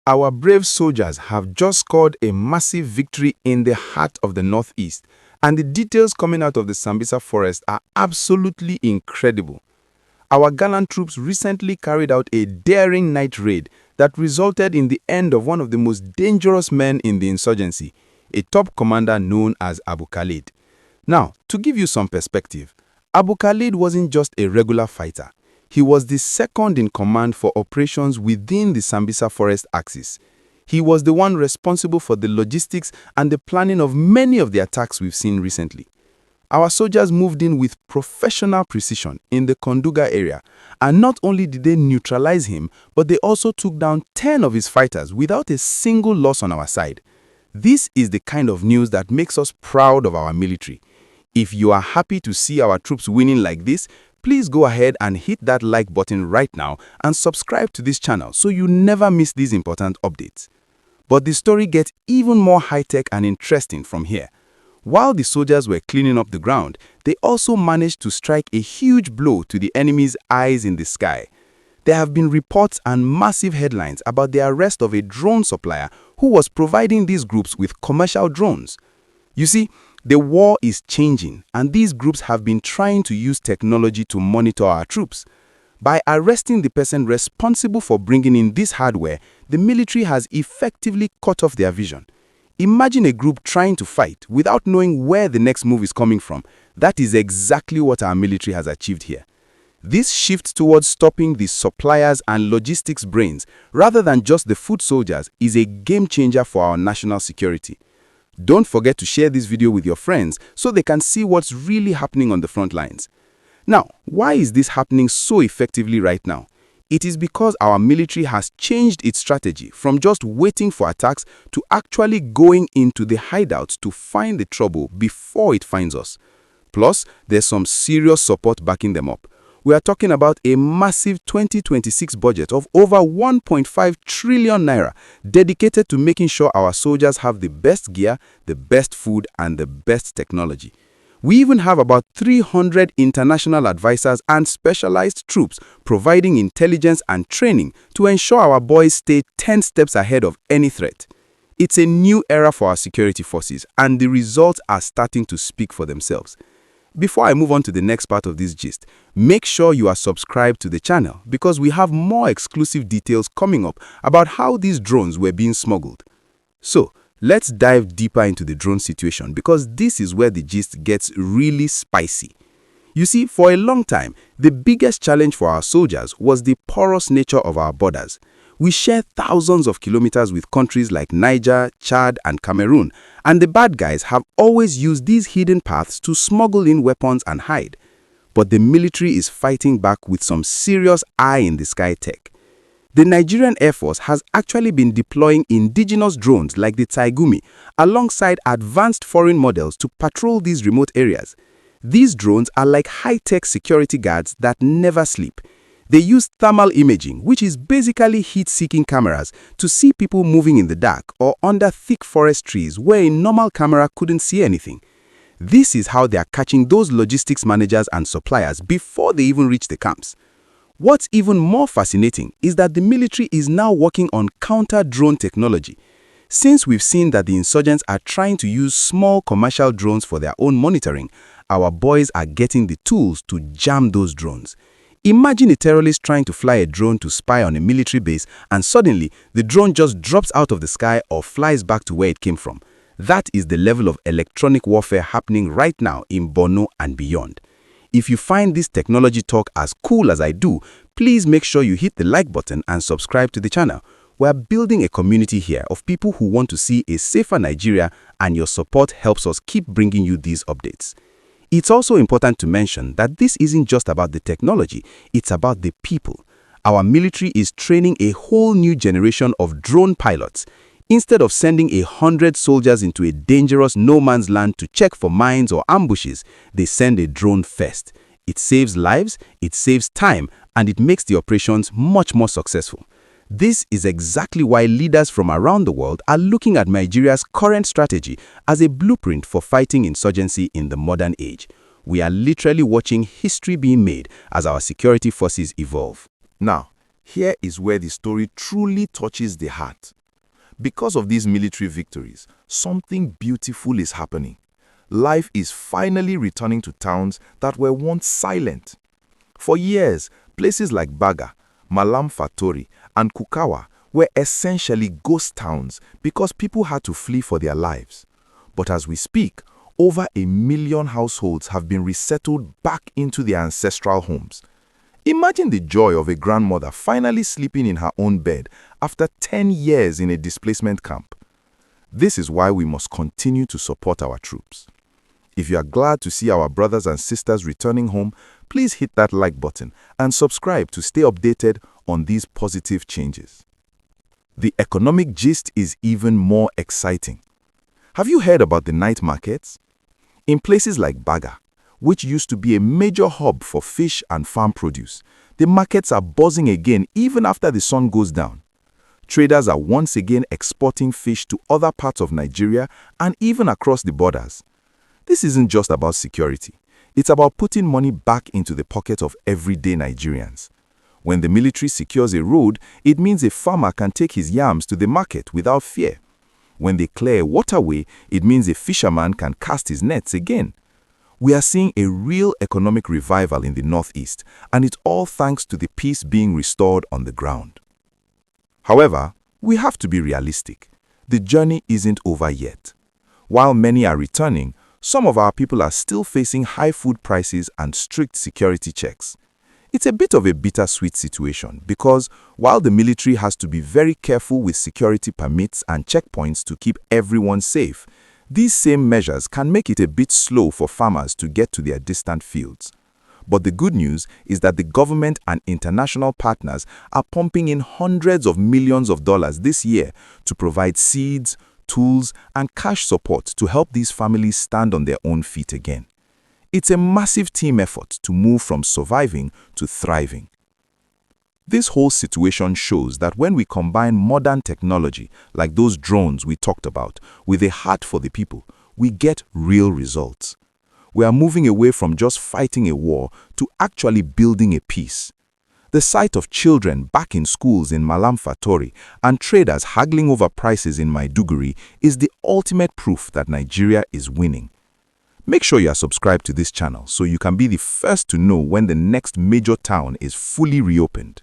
Our brave soldiers have just scored a massive victory in the heart of the northeast, and the details coming out of the Sambisa Forest are absolutely incredible. Our gallant troops recently carried out a daring night raid that resulted in the end of one of the most dangerous men in the insurgency, a top commander known as Abu Khalid. Now, to give you some perspective, Abu Khalid wasn't just a regular fighter. He was the second in command for operations within the Sambisa Forest axis. He was the one responsible for the logistics and the planning of many of the attacks we've seen recently. Our soldiers moved in with professional precision in the Konduga area, and not only did they neutralize him, but they also took down 10 of his fighters without a single loss on our side. This is the kind of news that makes us proud of our military. If you are happy to see our troops winning like this, please go ahead and hit that like button right now and subscribe to this channel so you never miss these important updates. But the story gets even more high-tech and interesting from here. While the soldiers were cleaning up the ground, they also managed to strike a huge blow to the enemy's eyes in the sky. There have been reports and massive headlines about the arrest of a drone supplier who was providing these groups with commercial drones. You see, the war is changing, and these groups have been trying to use technology to monitor our troops. By arresting the person responsible for bringing in this hardware, the military has effectively cut off their vision. Imagine a group trying to fight without knowing where the next move is coming from. That is exactly what our military has achieved here. This shift towards stopping the suppliers and logistics brains, rather than just the foot soldiers, is a game changer for our national security. Don't forget to share this video with your friends so they can see what's really happening on the front lines. Now, why is this happening so effectively right now? It is because our military has changed its strategy from just waiting for attacks to actually going into the hideouts to find the trouble before it finds us. Plus, there's some serious support backing them up. We are talking about a massive 2026 budget of over 1.5 trillion naira dedicated to making sure our soldiers have the best gear, the best food, and the best technology. We even have about 300 international advisors and specialized troops providing intelligence and training to ensure our boys stay 10 steps ahead of any threat. It's a new era for our security forces, and the results are starting to speak for themselves. Before I move on to the next part of this gist, make sure you are subscribed to the channel because we have more exclusive details coming up about how these drones were being smuggled. So, let's dive deeper into the drone situation because this is where the gist gets really spicy. You see, for a long time, the biggest challenge for our soldiers was the porous nature of our borders. We share thousands of kilometers with countries like Niger, Chad, and Cameroon, and the bad guys have always used these hidden paths to smuggle in weapons and hide. But the military is fighting back with some serious eye-in-the-sky tech. The Nigerian Air Force has actually been deploying indigenous drones like the Taigumi alongside advanced foreign models to patrol these remote areas. These drones are like high-tech security guards that never sleep. They use thermal imaging, which is basically heat-seeking cameras, to see people moving in the dark or under thick forest trees where a normal camera couldn't see anything. This is how they are catching those logistics managers and suppliers before they even reach the camps. What's even more fascinating is that the military is now working on counter-drone technology. Since we've seen that the insurgents are trying to use small commercial drones for their own monitoring, our boys are getting the tools to jam those drones. Imagine a terrorist trying to fly a drone to spy on a military base, and suddenly the drone just drops out of the sky or flies back to where it came from. That is the level of electronic warfare happening right now in Borno and beyond. If you find this technology talk as cool as I do, please make sure you hit the like button and subscribe to the channel. We're building a community here of people who want to see a safer Nigeria, and your support helps us keep bringing you these updates. It's also important to mention that this isn't just about the technology, it's about the people. Our military is training a whole new generation of drone pilots. Instead of sending 100 soldiers into a dangerous no-man's land to check for mines or ambushes, they send a drone first. It saves lives, it saves time, and it makes the operations much more successful. This is exactly why leaders from around the world are looking at Nigeria's current strategy as a blueprint for fighting insurgency in the modern age. We are literally watching history being made as our security forces evolve. Now, here is where the story truly touches the heart. Because of these military victories, something beautiful is happening. Life is finally returning to towns that were once silent. For years, places like Baga, Malam Fatori, and Kukawa were essentially ghost towns because people had to flee for their lives. But as we speak, over 1 million households have been resettled back into their ancestral homes. Imagine the joy of a grandmother finally sleeping in her own bed after 10 years in a displacement camp. This is why we must continue to support our troops. If you are glad to see our brothers and sisters returning home, please hit that like button and subscribe to stay updated on these positive changes. The economic gist is even more exciting. Have you heard about the night markets? In places like Baga, which used to be a major hub for fish and farm produce, the markets are buzzing again even after the sun goes down. Traders are once again exporting fish to other parts of Nigeria and even across the borders. This isn't just about security. It's about putting money back into the pocket of everyday Nigerians. When the military secures a road, it means a farmer can take his yams to the market without fear. When they clear a waterway, it means a fisherman can cast his nets again. We are seeing a real economic revival in the Northeast, and it's all thanks to the peace being restored on the ground. However, we have to be realistic. The journey isn't over yet. While many are returning, some of our people are still facing high food prices and strict security checks. It's a bit of a bittersweet situation because while the military has to be very careful with security permits and checkpoints to keep everyone safe, these same measures can make it a bit slow for farmers to get to their distant fields. But the good news is that the government and international partners are pumping in hundreds of millions of dollars this year to provide seeds, tools, and cash support to help these families stand on their own feet again. It's a massive team effort to move from surviving to thriving. This whole situation shows that when we combine modern technology, like those drones we talked about, with a heart for the people, we get real results. We are moving away from just fighting a war to actually building a peace. The sight of children back in schools in Malam Fatori and traders haggling over prices in Maiduguri is the ultimate proof that Nigeria is winning. Make sure you are subscribed to this channel so you can be the first to know when the next major town is fully reopened.